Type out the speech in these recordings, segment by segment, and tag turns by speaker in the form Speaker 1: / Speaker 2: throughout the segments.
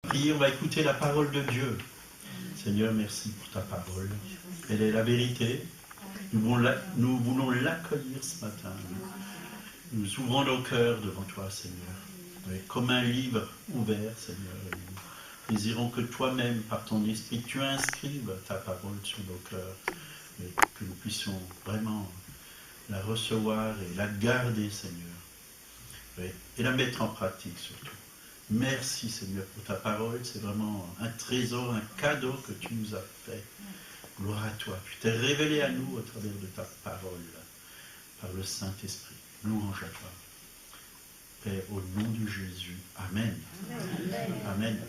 Speaker 1: prier, on va écouter la parole de Dieu. Seigneur, merci pour ta parole. Elle est la vérité. Nous voulons l'accueillir ce matin. Nous ouvrons nos cœurs devant toi, Seigneur. Comme un livre ouvert, Seigneur. Nous désirons que toi-même, par ton esprit, tu inscrives ta parole sur nos cœurs. Et que nous puissions vraiment la recevoir et la garder, Seigneur. Et la mettre en pratique surtout. Merci Seigneur pour ta parole, c'est vraiment un trésor, un cadeau que tu nous as fait. Gloire à toi, tu t'es révélé à nous au travers de ta parole, par le Saint-Esprit. Louange à toi. Père, au nom de Jésus. Amen. Amen. Amen.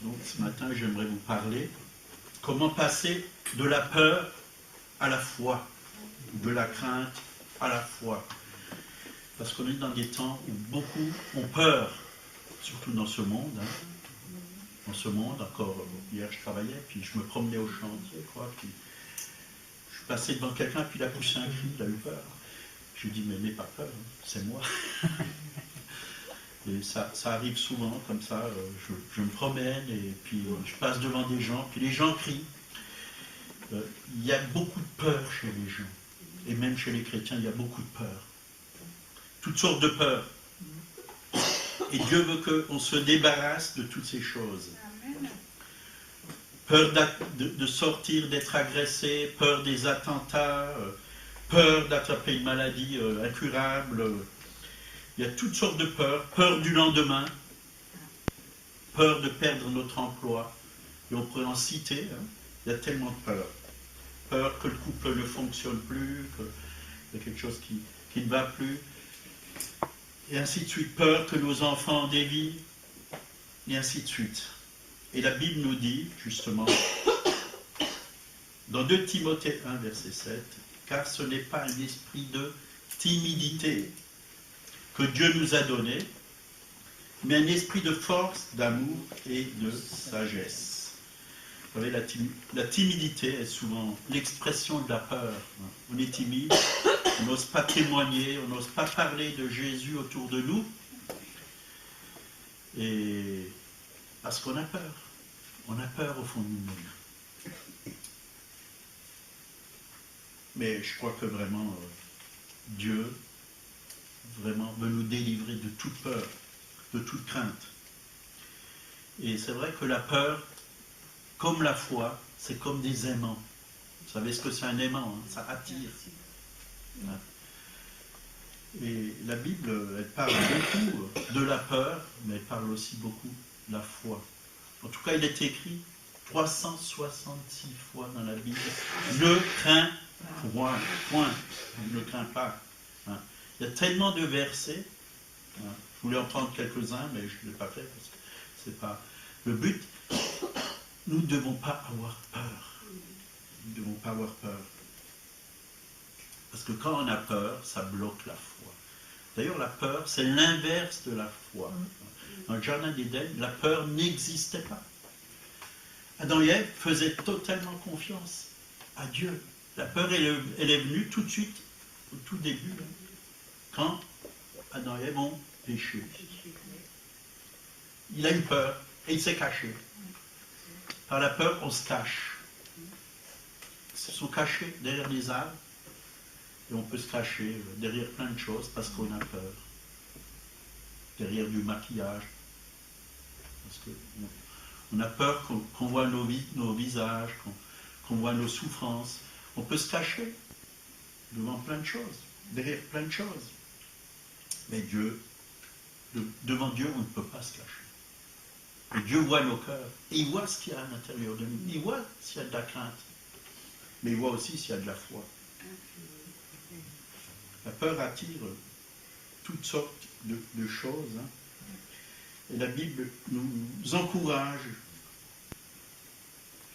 Speaker 1: Donc ce matin, j'aimerais vous parler comment passer de la peur à la foi, de la crainte à la foi. Parce qu'on est dans des temps où beaucoup ont peur, surtout dans ce monde. Dans ce monde, encore hier je travaillais, puis je me promenais au chantier, puis je suis passé devant quelqu'un, puis il a poussé un cri, il a eu peur. Je lui ai dit, mais n'aie pas peur, c'est moi. Et ça arrive souvent comme ça, je me promène, et puis je passe devant des gens, puis les gens crient. Il y a beaucoup de peur chez les gens, et même chez les chrétiens, il y a beaucoup de peur. Toutes sortes de peurs. Et Dieu veut qu'on se débarrasse de toutes ces choses. Peur de sortir, d'être agressé, peur des attentats, peur d'attraper une maladie incurable. Il y a toutes sortes de peurs. Peur du lendemain, peur de perdre notre emploi. Et on pourrait en citer, il y a tellement de peurs. Peur que le couple ne fonctionne plus, qu'il y a quelque chose qui ne va plus. Et ainsi de suite, peur que nos enfants dévient, et ainsi de suite. Et la Bible nous dit, justement, dans 2 Timothée 1, verset 7, « Car ce n'est pas un esprit de timidité que Dieu nous a donné, mais un esprit de force, d'amour et de sagesse. » Vous savez, la timidité est souvent l'expression de la peur. On est timide. On n'ose pas témoigner, on n'ose pas parler de Jésus autour de nous. Et parce qu'on a peur. On a peur au fond de nous-mêmes. Mais je crois que vraiment, Dieu vraiment veut nous délivrer de toute peur, de toute crainte. Et c'est vrai que la peur, comme la foi, c'est comme des aimants. Vous savez ce que c'est un aimant, ça attire. Et la Bible, elle parle beaucoup de la peur, mais elle parle aussi beaucoup de la foi. En tout cas, il est écrit 366 fois dans la Bible, ne crains point, ne crains pas. Il y a tellement de versets, je voulais en prendre quelques-uns, mais je ne l'ai pas fait parce que c'est pas le but. Nous ne devons pas avoir peur. Nous ne devons pas avoir peur. Parce que quand on a peur, ça bloque la foi. D'ailleurs, la peur, c'est l'inverse de la foi. Dans le jardin d'Éden, la peur n'existait pas. Adam et Ève faisaient totalement confiance à Dieu. La peur, elle est venue tout de suite, au tout début, quand Adam et Ève ont péché. Il a eu peur et il s'est caché. Par la peur, on se cache. Ils se sont cachés derrière les arbres. Et on peut se cacher derrière plein de choses parce qu'on a peur. Derrière du maquillage. Parce qu'on a peur qu'on voit nos visages, qu'on voit nos souffrances. On peut se cacher devant plein de choses, derrière plein de choses. Mais devant Dieu, on ne peut pas se cacher. Et Dieu voit nos cœurs. Et il voit ce qu'il y a à l'intérieur de nous. Il voit s'il y a de la crainte. Mais il voit aussi s'il y a de la foi. La peur attire toutes sortes de choses. Et la Bible nous encourage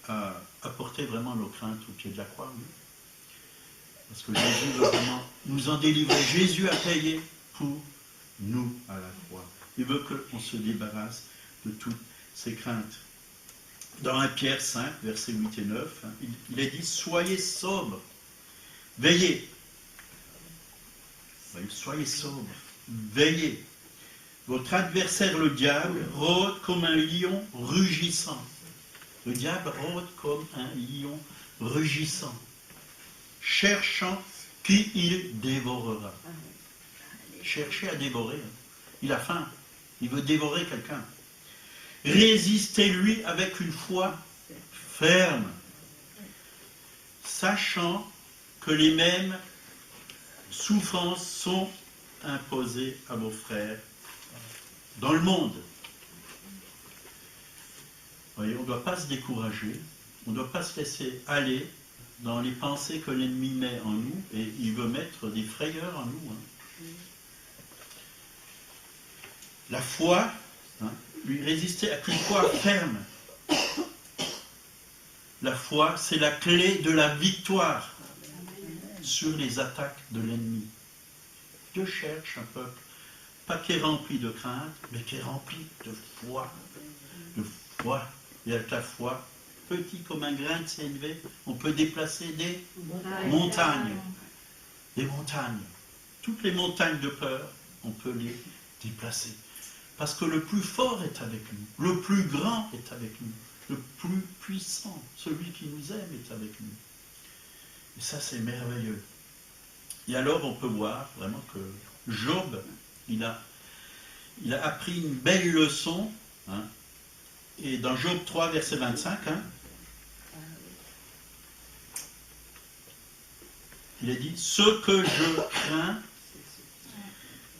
Speaker 1: à porter vraiment nos craintes au pied de la croix. Parce que Jésus veut vraiment nous en délivrer. Jésus a payé pour nous à la croix. Il veut qu'on se débarrasse de toutes ces craintes. Dans 1 Pierre 5, versets 8 et 9, il est dit « Soyez sobres, veillez ». Soyez sobres, veillez. Votre adversaire, le diable, rôde comme un lion rugissant. Le diable rôde comme un lion rugissant, cherchant qui il dévorera. Cherchez à dévorer. Il a faim. Il veut dévorer quelqu'un. Résistez-lui avec une foi ferme, sachant que les mêmes souffrances sont imposées à vos frères dans le monde. Vous voyez, on ne doit pas se décourager, on ne doit pas se laisser aller dans les pensées que l'ennemi met en nous, et il veut mettre des frayeurs en nous. La foi, lui résister avec une foi ferme. La foi, c'est la clé de la victoire sur les attaques de l'ennemi. Dieu cherche un peuple, pas qui est rempli de crainte, mais qui est rempli de foi. De foi. Et avec la foi, petit comme un grain de sénévé, on peut déplacer des montagnes. Des montagnes. Toutes les montagnes de peur, on peut les déplacer. Parce que le plus fort est avec nous, le plus grand est avec nous, le plus puissant, celui qui nous aime est avec nous. Et ça, c'est merveilleux. Et alors, on peut voir vraiment que Job, il a appris une belle leçon. Et dans Job 3, verset 25, il a dit « Ce que je crains,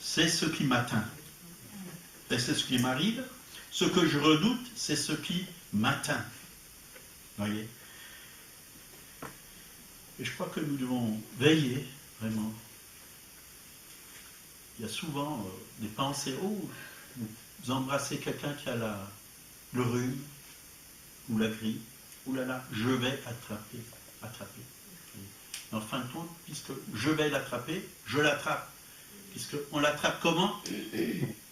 Speaker 1: c'est ce qui m'atteint. Et c'est ce qui m'arrive. Ce que je redoute, c'est ce qui m'atteint. » Voyez. Et je crois que nous devons veiller, vraiment. Il y a souvent des pensées, vous embrassez quelqu'un qui a le rhume, ou la grippe, oulala, je vais attraper. En fin de compte, puisque je vais l'attraper, je l'attrape. Puisqu'on l'attrape comment?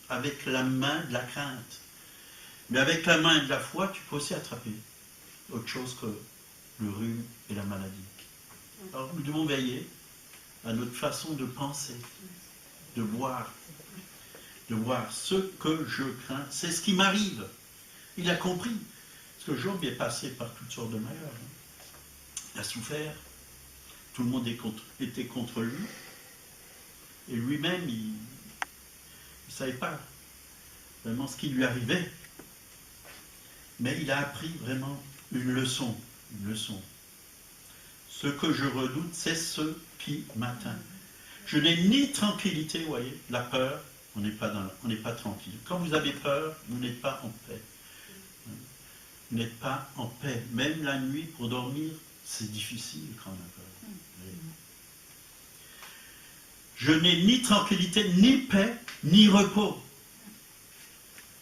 Speaker 1: Avec la main de la crainte. Mais avec la main de la foi, tu peux aussi attraper autre chose que le rhume et la maladie. Alors nous devons veiller à notre façon de penser, de voir ce que je crains, c'est ce qui m'arrive. Il a compris. Parce que Job est passé par toutes sortes de malheurs. Il a souffert. Tout le monde était contre lui. Et lui-même, il ne savait pas vraiment ce qui lui arrivait. Mais il a appris vraiment une leçon. Ce que je redoute, c'est ce qui m'atteint. Je n'ai ni tranquillité, vous voyez, la peur, on n'est pas tranquille. Quand vous avez peur, vous n'êtes pas en paix. Vous n'êtes pas en paix. Même la nuit, pour dormir, c'est difficile quand on a peur. Je n'ai ni tranquillité, ni paix, ni repos.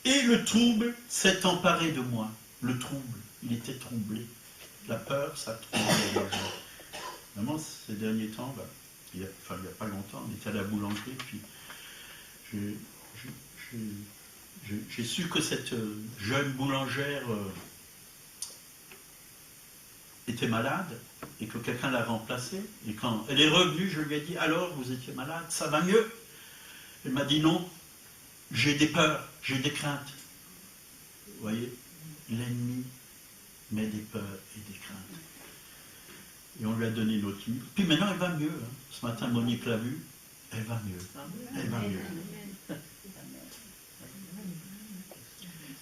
Speaker 1: Et le trouble s'est emparé de moi. Le trouble, il était troublé. La peur, ça trouble les gens. Vraiment, ces derniers temps, il n'y a pas longtemps, on était à la boulangerie, puis j'ai su que cette jeune boulangère était malade et que quelqu'un l'a remplacée. Et quand elle est revenue, je lui ai dit « Alors, vous étiez malade, ça va mieux ?» Elle m'a dit « Non, j'ai des peurs, j'ai des craintes. » Vous voyez, l'ennemi met des peurs et des craintes. Et on lui a donné notre livre. Puis maintenant, elle va mieux. Ce matin, Monique l'a vue. Elle va mieux. Elle va mieux.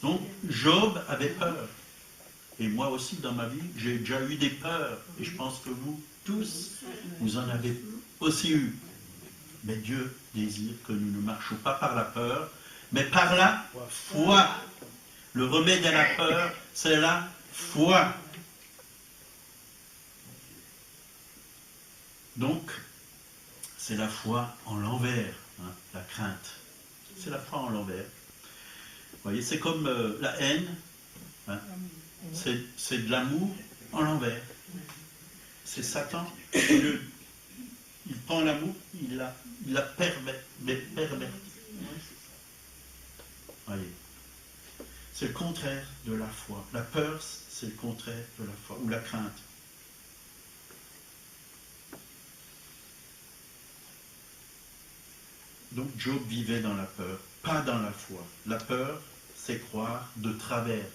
Speaker 1: Donc, Job avait peur. Et moi aussi, dans ma vie, j'ai déjà eu des peurs. Et je pense que vous, tous, vous en avez aussi eu. Mais Dieu désire que nous ne marchions pas par la peur, mais par la foi. Le remède à la peur, c'est la foi. Donc, c'est la foi en l'envers, la crainte. C'est la foi en l'envers. Vous voyez, c'est comme la haine, c'est de l'amour en l'envers. C'est Satan, il prend l'amour, il la pervertit. Voyez. C'est le contraire de la foi. La peur, c'est le contraire de la foi, ou la crainte. Donc Job vivait dans la peur. pas dans la foi. La peur, c'est croire de travers.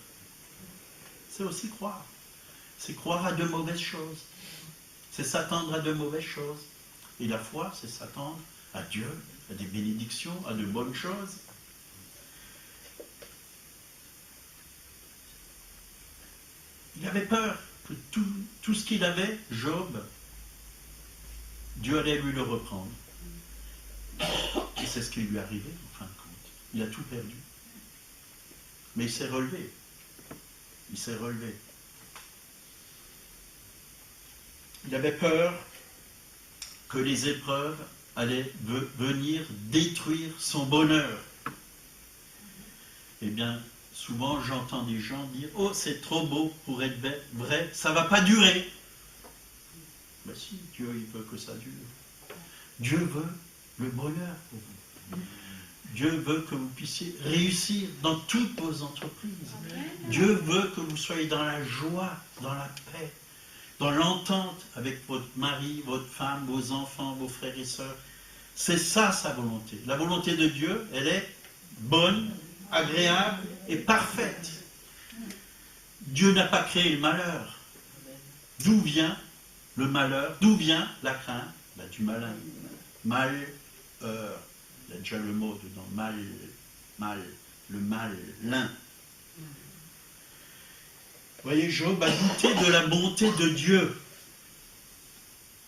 Speaker 1: C'est aussi croire. C'est croire à de mauvaises choses. C'est s'attendre à de mauvaises choses. Et la foi, c'est s'attendre à Dieu, à des bénédictions, à de bonnes choses. Il avait peur que tout ce qu'il avait, Job, Dieu allait lui le reprendre. Et c'est ce qui lui est arrivé, en fin de compte. Il a tout perdu. Mais il s'est relevé. Il s'est relevé. Il avait peur que les épreuves allaient venir détruire son bonheur. Eh bien, souvent j'entends des gens dire « Oh, c'est trop beau pour être vrai, ça ne va pas durer. » Ben si, Dieu il veut que ça dure. Dieu veut le bonheur pour vous. Dieu veut que vous puissiez réussir dans toutes vos entreprises. Dieu veut que vous soyez dans la joie, dans la paix, dans l'entente avec votre mari, votre femme, vos enfants, vos frères et sœurs. C'est ça sa volonté. La volonté de Dieu, elle est bonne, agréable et parfaite. Dieu n'a pas créé le malheur. D'où vient le malheur? D'où vient la crainte? Ben, du malin. Mal, il y a déjà le mot dedans, le malin. Vous voyez, Job a douté de la bonté de Dieu.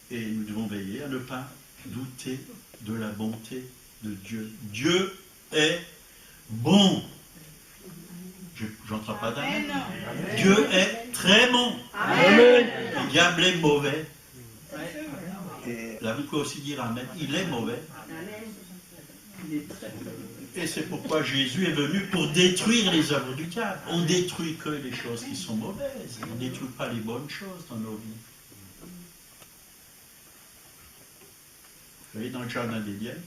Speaker 1: Et nous devons veiller à ne pas douter de la bonté de Dieu. Dieu est bon. J'entends pas d'amen. Dieu est très bon. Amen. Le diable est mauvais. Là, vous pouvez aussi dire amen. Il est mauvais. Et c'est pourquoi Jésus est venu pour détruire les œuvres du diable. On ne détruit que les choses qui sont mauvaises. On ne détruit pas les bonnes choses dans nos vies. Vous voyez, dans le jardin d'Éden,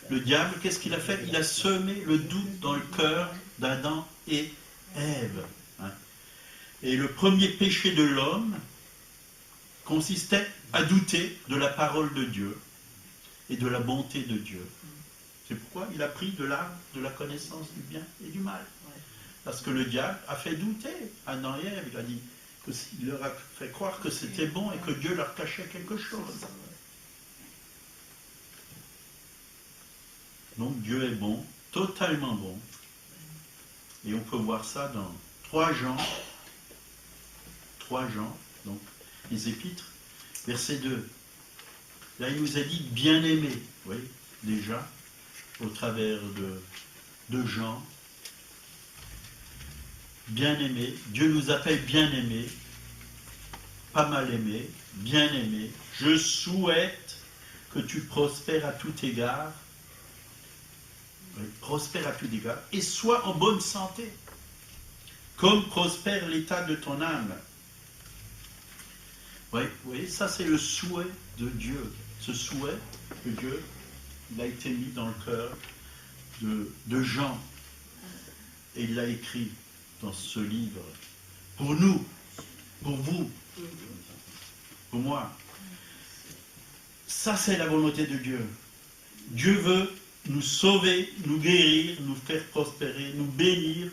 Speaker 1: le diable, qu'est-ce qu'il a fait? Il a semé le doute dans le cœur d'Adam et Ève. Et le premier péché de l'homme consistait à douter de la parole de Dieu et de la bonté de Dieu. C'est pourquoi il a pris de l'arbre de la connaissance du bien et du mal. Parce que le diable a fait douter Adam et Ève. Il a dit qu'il leur a fait croire que c'était bon et que Dieu leur cachait quelque chose. Donc Dieu est bon, totalement bon. Et on peut voir ça dans 3 Jean, donc les épîtres, verset 2. Là, il nous a dit bien-aimé, vous voyez, déjà, au travers de Jean. Bien-aimé, Dieu nous appelle bien-aimé, pas mal aimé, bien-aimé. Je souhaite que tu prospères à tout égard, prospère à tout égard, et sois en bonne santé, comme prospère l'état de ton âme. Oui, vous voyez, ça c'est le souhait de Dieu. Ce souhait que Dieu, il a été mis dans le cœur de Jean. Et il l'a écrit dans ce livre. Pour nous, pour vous, pour moi. Ça c'est la volonté de Dieu. Dieu veut nous sauver, nous guérir, nous faire prospérer, nous bénir.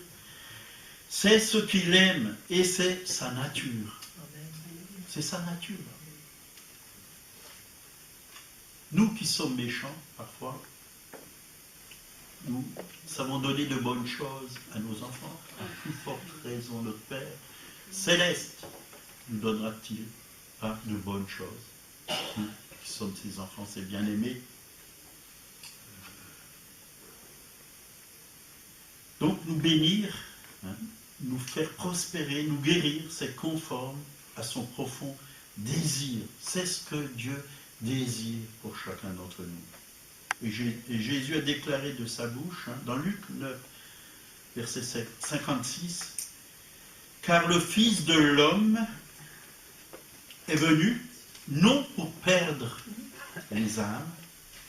Speaker 1: C'est ce qu'il aime et c'est sa nature. C'est sa nature. Nous qui sommes méchants, parfois, nous savons donner de bonnes choses à nos enfants. À plus forte raison, notre Père céleste nous donnera-t-il pas de bonnes choses. Nous qui sommes ses enfants, ses bien-aimés. Donc nous bénir, nous faire prospérer, nous guérir, c'est conforme à son profond désir. C'est ce que Dieu désire pour chacun d'entre nous. Et Jésus a déclaré de sa bouche, dans Luc 9, verset 56, « Car le Fils de l'homme est venu, non pour perdre les âmes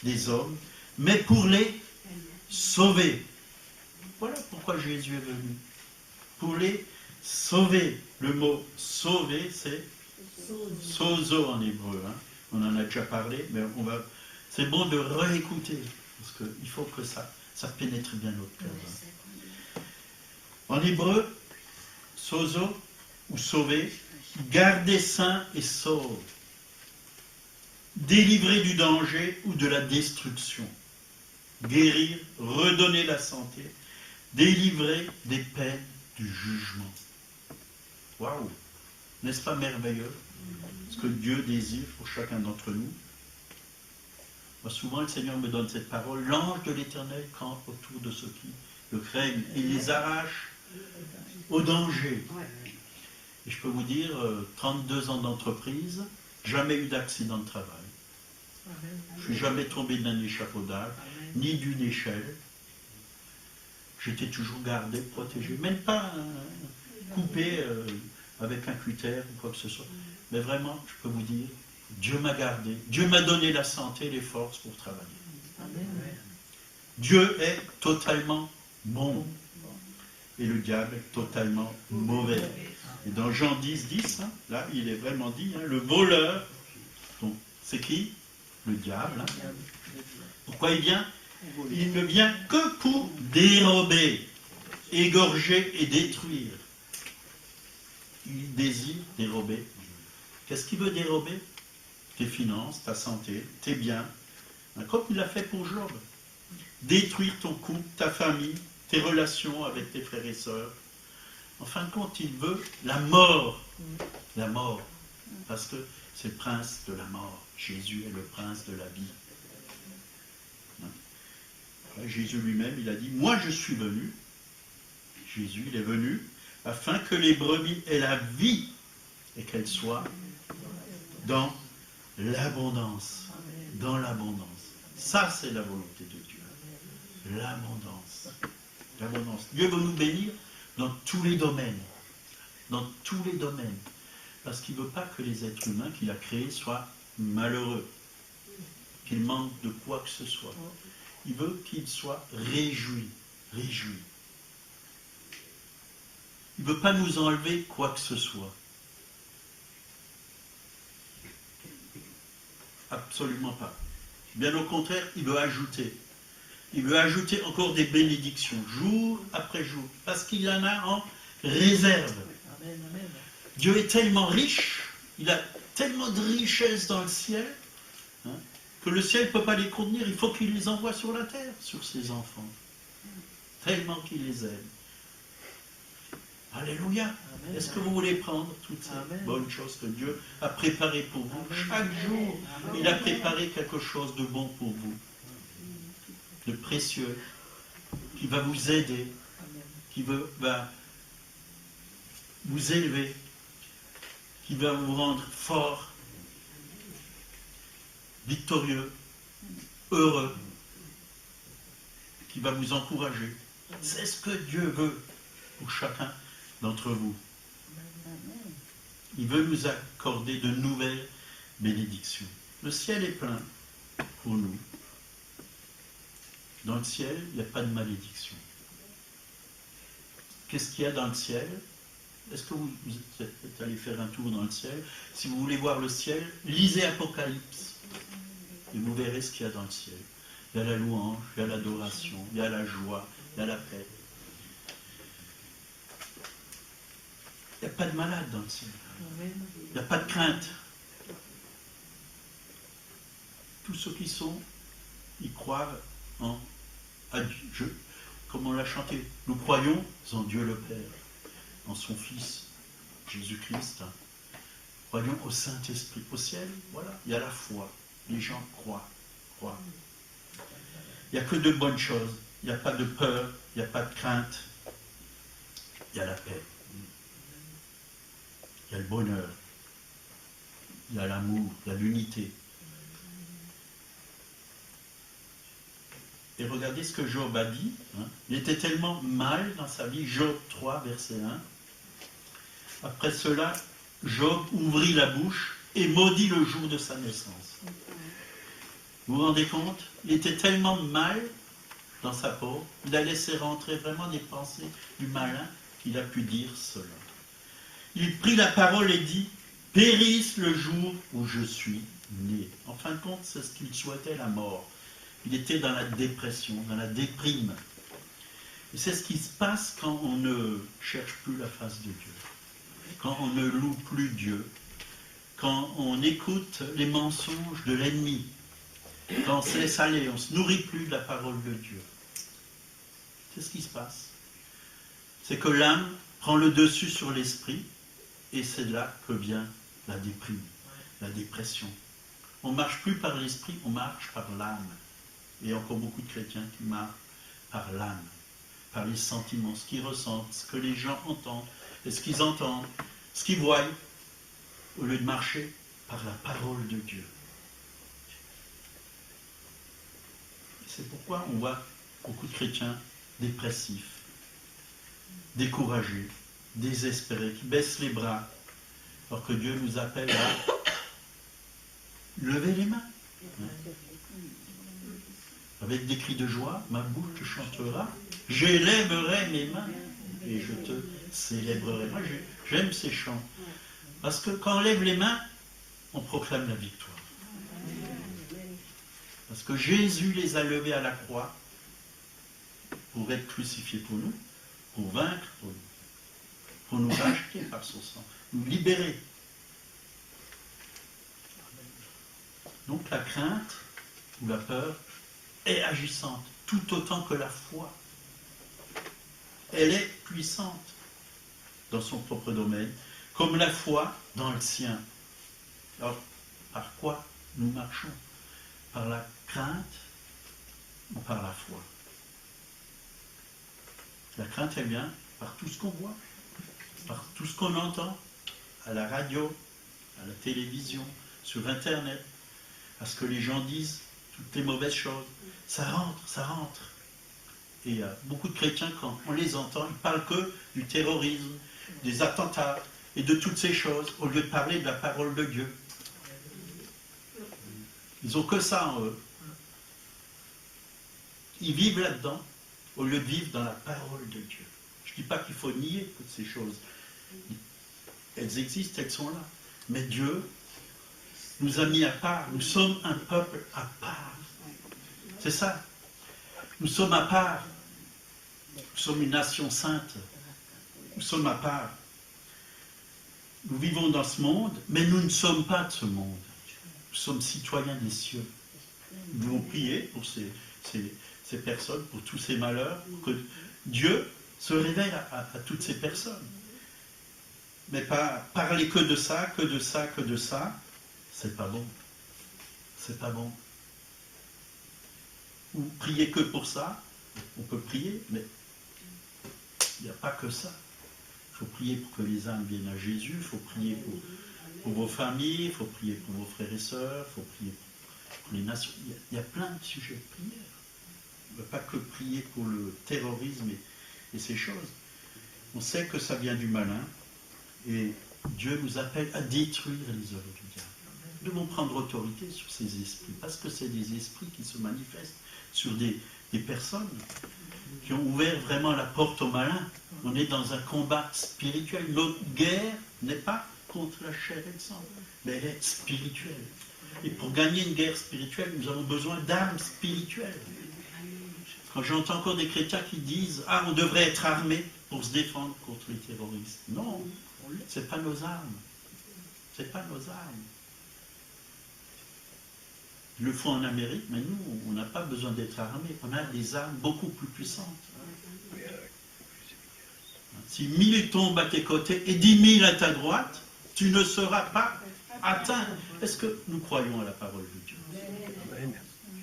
Speaker 1: des hommes, mais pour les sauver. » Voilà pourquoi Jésus est venu. Pour les sauver. Le mot sauver, c'est sozo en hébreu. On en a déjà parlé, mais c'est bon de réécouter. Parce qu'il faut que ça Ça pénètre bien notre cœur. En hébreu, sozo ou sauver, garder sain et sauve, délivrer du danger ou de la destruction, guérir, redonner la santé, délivrer des peines du jugement. Waouh! N'est-ce pas merveilleux ce que Dieu désire pour chacun d'entre nous? Moi, souvent, le Seigneur me donne cette parole. L'ange de l'Éternel campe autour de ceux qui le craignent et les arrache au danger. Et je peux vous dire, 32 ans d'entreprise, jamais eu d'accident de travail. Je ne suis jamais tombé d'un échafaudage, ni d'une échelle. J'étais toujours gardé, protégé, même pas coupé avec un cutter ou quoi que ce soit. Mais vraiment, je peux vous dire, Dieu m'a gardé, Dieu m'a donné la santé et les forces pour travailler. Amen. Dieu est totalement bon et le diable est totalement mauvais. Et dans Jean 10, 10, hein, là, il est vraiment dit, hein, le voleur, donc c'est qui? Le diable. Hein. Pourquoi il vient? Il ne vient que pour dérober, égorger et détruire. Il désire dérober. Qu'est-ce qu'il veut dérober? Tes finances, ta santé, tes biens. Comme il l'a fait pour Job. Détruire ton couple, ta famille, tes relations avec tes frères et sœurs. En fin de compte, il veut la mort. La mort. Parce que c'est le prince de la mort. Jésus est le prince de la vie. Jésus lui-même, il a dit, moi je suis venu, Jésus, il est venu, afin que les brebis aient la vie et qu'elles soient dans l'abondance. Dans l'abondance. Ça, c'est la volonté de Dieu. L'abondance. L'abondance. Dieu veut nous bénir dans tous les domaines. Dans tous les domaines. Parce qu'il ne veut pas que les êtres humains qu'il a créés soient malheureux. Qu'ils manquent de quoi que ce soit. Il veut qu'ils soient réjouis. Réjouis. Il ne veut pas nous enlever quoi que ce soit. Absolument pas. Bien au contraire, il veut ajouter. Il veut ajouter encore des bénédictions, jour après jour, parce qu'il en a en réserve. Amen, amen. Dieu est tellement riche, il a tellement de richesses dans le ciel, hein, que le ciel ne peut pas les contenir, il faut qu'il les envoie sur la terre, sur ses enfants. Tellement qu'il les aime. Alléluia. Est-ce que vous voulez prendre toutes ces bonnes choses que Dieu a préparées pour vous? Chaque jour, il a préparé quelque chose de bon pour vous, de précieux, qui va vous aider, qui va vous élever, qui va vous rendre fort, victorieux, heureux, qui va vous encourager. C'est ce que Dieu veut pour chacun d'entre vous. Il veut nous accorder de nouvelles bénédictions. Le ciel est plein pour nous. Dans le ciel, il n'y a pas de malédiction. Qu'est-ce qu'il y a dans le ciel? Est-ce que vous êtes allé faire un tour dans le ciel? Si vous voulez voir le ciel, lisez Apocalypse. Et vous verrez ce qu'il y a dans le ciel. Il y a la louange, il y a l'adoration, il y a la joie, il y a la paix. Il n'y a pas de malade dans le ciel. Il n'y a pas de crainte. Tous ceux qui sont, ils croient en Dieu. Comme on l'a chanté, nous croyons en Dieu le Père, en son Fils, Jésus-Christ. Croyons au Saint-Esprit. Au ciel, voilà, il y a la foi. Les gens croient. Il n'y a que de bonnes choses. Il n'y a pas de peur, il n'y a pas de crainte. Il y a la paix. Il y a le bonheur. Il y a l'amour, il y a l'unité. Et regardez ce que Job a dit. Hein. Il était tellement mal dans sa vie. Job 3, verset 1. Après cela, Job ouvrit la bouche et maudit le jour de sa naissance. Vous vous rendez compte? Il était tellement mal dans sa peau, il a laissé rentrer vraiment des pensées du malin qu'il a pu dire cela. Il prit la parole et dit, « Périsse le jour où je suis né. » En fin de compte, c'est ce qu'il souhaitait, la mort. Il était dans la dépression, dans la déprime. Et c'est ce qui se passe quand on ne cherche plus la face de Dieu, quand on ne loue plus Dieu, quand on écoute les mensonges de l'ennemi, quand on se laisse aller, on ne se nourrit plus de la parole de Dieu. C'est ce qui se passe. C'est que l'âme prend le dessus sur l'esprit, et c'est là que vient la déprime, la dépression. On ne marche plus par l'esprit, on marche par l'âme. Et il y a encore beaucoup de chrétiens qui marchent par l'âme, par les sentiments, ce qu'ils ressentent, ce que les gens entendent, et ce qu'ils entendent, ce qu'ils voient, au lieu de marcher par la parole de Dieu. C'est pourquoi on voit beaucoup de chrétiens dépressifs, découragés, désespérés, qui baissent les bras, alors que Dieu nous appelle à lever les mains. Avec des cris de joie, ma bouche te chantera, j'élèverai mes mains et je te célébrerai. Moi, j'aime ces chants. Parce que quand on lève les mains, on proclame la victoire. Parce que Jésus les a levés à la croix pour être crucifiés pour nous, pour vaincre pour nous racheter par son sang, nous libérer. Donc la crainte ou la peur est agissante, tout autant que la foi. Elle est puissante dans son propre domaine, comme la foi dans le sien. Alors, par quoi nous marchons? Par la crainte ou par la foi? La crainte, elle vient par tout ce qu'on voit, par tout ce qu'on entend, à la radio, à la télévision, sur Internet, à ce que les gens disent, toutes les mauvaises choses. Ça rentre, ça rentre. Et il y a beaucoup de chrétiens, quand on les entend, ils parlent que du terrorisme, des attentats et de toutes ces choses, au lieu de parler de la parole de Dieu. Ils n'ont que ça en eux. Ils vivent là-dedans, au lieu de vivre dans la parole de Dieu. Je ne dis pas qu'il faut nier toutes ces choses. Elles existent, elles sont là. Mais Dieu nous a mis à part. Nous sommes un peuple à part. C'est ça. Nous sommes à part. Nous sommes une nation sainte. Nous sommes à part. Nous vivons dans ce monde, mais nous ne sommes pas de ce monde. Nous sommes citoyens des cieux. Nous devons prier pour ces personnes, pour tous ces malheurs, pour que Dieu se révèle à toutes ces personnes. Mais pas parler que de ça, que de ça, que de ça, c'est pas bon. C'est pas bon. Ou prier que pour ça, on peut prier, mais il n'y a pas que ça. Il faut prier pour que les âmes viennent à Jésus, il faut prier pour vos familles, il faut prier pour vos frères et sœurs, il faut prier pour les nations. Il y a plein de sujets de prière. On ne peut pas que prier pour le terrorisme et ces choses. On sait que ça vient du malin, et Dieu nous appelle à détruire les œuvres du diable. Nous devons prendre autorité sur ces esprits, parce que c'est des esprits qui se manifestent sur des personnes qui ont ouvert vraiment la porte au malin. On est dans un combat spirituel. Notre guerre n'est pas contre la chair et le sang, mais elle est spirituelle. Et pour gagner une guerre spirituelle, nous avons besoin d'armes spirituelles. Quand j'entends encore des chrétiens qui disent « Ah, on devrait être armé pour se défendre contre les terroristes ». Non, ce n'est pas nos armes. Ce n'est pas nos armes. Ils le font en Amérique, mais nous, on n'a pas besoin d'être armés. On a des armes beaucoup plus puissantes. Si 1000 tombent à tes côtés et 10 000 à ta droite, tu ne seras pas atteint. Est-ce que nous croyons à la parole de Dieu?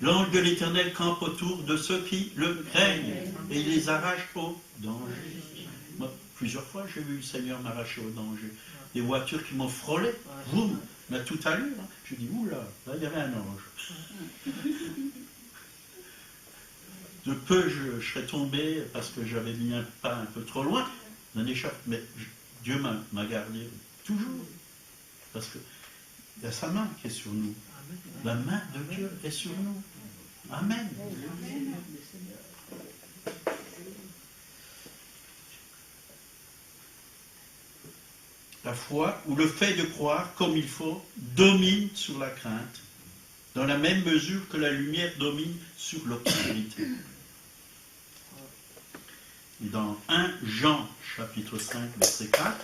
Speaker 1: L'ange de l'Éternel campe autour de ceux qui le craignent et il les arrache au danger. Moi, plusieurs fois, j'ai vu le Seigneur m'arracher au danger. Des voitures qui m'ont frôlé, boum, mais tout à l'heure. Je dis, oula, là, il y avait un ange. De peu, je serais tombé parce que j'avais mis un pas un peu trop loin d'un échappe. Mais Dieu m'a gardé toujours. Parce que il y a sa main qui est sur nous. La main de Dieu est sur nous. Amen. La foi, ou le fait de croire comme il faut, domine sur la crainte. dans la même mesure que la lumière domine sur l'obscurité. Et dans 1 Jean, chapitre 5, verset 4,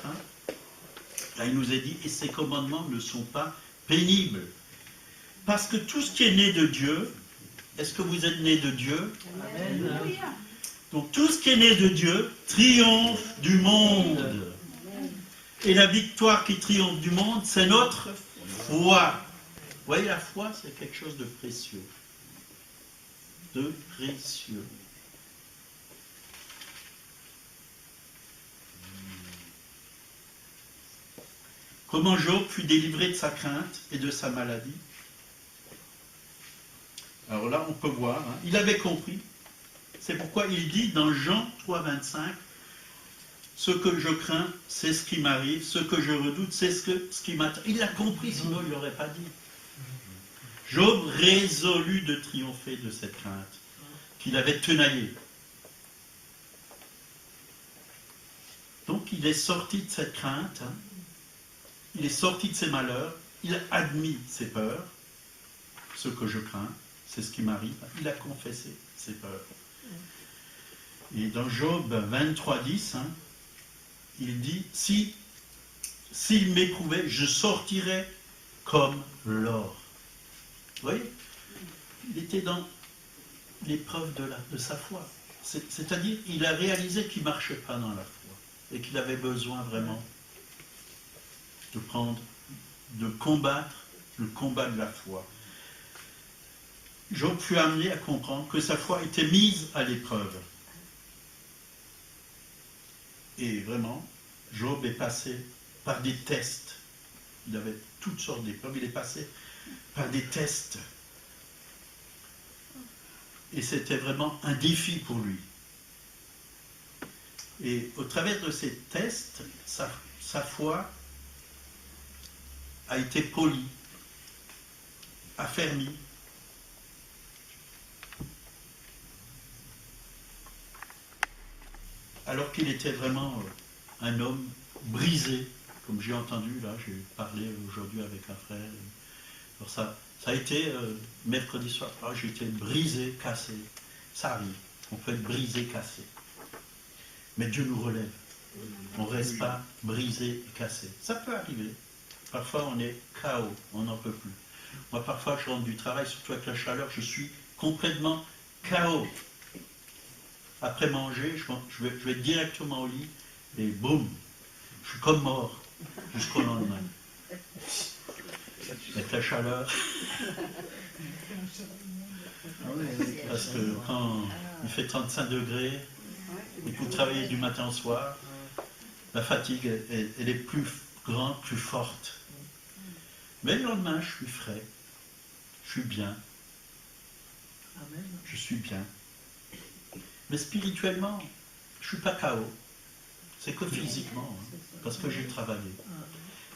Speaker 1: là il nous est dit, et ces commandements ne sont pas pénibles. Parce que tout ce qui est né de Dieu, est-ce que vous êtes né de Dieu?
Speaker 2: Amen.
Speaker 1: Donc tout ce qui est né de Dieu triomphe du monde. Et la victoire qui triomphe du monde, c'est notre foi. Vous voyez, la foi, c'est quelque chose de précieux. De précieux. Comment Job fut délivré de sa crainte et de sa maladie? Alors là, on peut voir, il avait compris. C'est pourquoi il dit dans Jean 3, 25, ce que je crains, c'est ce qui m'arrive, ce que je redoute, c'est ce qui m'attend. Il l'a compris, sinon il ne l'aurait pas dit. Job résolut de triompher de cette crainte qu'il avait tenaillée. Donc il est sorti de cette crainte, il est sorti de ses malheurs, il a admis ses peurs, ce que je crains, c'est ce qui m'arrive, il a confessé ses peurs. Et dans Job 23, 10, il dit, s'il m'éprouvait, je sortirais comme l'or. Vous voyez? Il était dans l'épreuve de sa foi. C'est-à-dire, il a réalisé qu'il ne marchait pas dans la foi et qu'il avait besoin vraiment de combattre le combat de la foi. Job fut amené à comprendre que sa foi était mise à l'épreuve. Et vraiment, Job est passé par des tests. Il avait toutes sortes d'épreuves. Il est passé par des tests. Et c'était vraiment un défi pour lui. Et au travers de ces tests, sa foi a été polie, affermie. Alors qu'il était vraiment un homme brisé, comme j'ai entendu, là, j'ai parlé aujourd'hui avec un frère. Alors ça a été mercredi soir, j'ai été brisé, cassé. Ça arrive, on peut être brisé, cassé. Mais Dieu nous relève. On ne reste pas brisé et cassé. Ça peut arriver. Parfois on est KO, on n'en peut plus. Moi parfois je rentre du travail, surtout avec la chaleur, je suis complètement KO. Après manger, je vais directement au lit et boum, je suis comme mort jusqu'au lendemain. Avec la chaleur. Parce que quand il fait 35 degrés, et que vous travaillez du matin au soir, la fatigue, elle est plus grande, plus forte. Mais le lendemain, je suis frais, je suis bien. Je suis bien. Mais spirituellement, je ne suis pas KO. C'est que physiquement, parce que j'ai travaillé.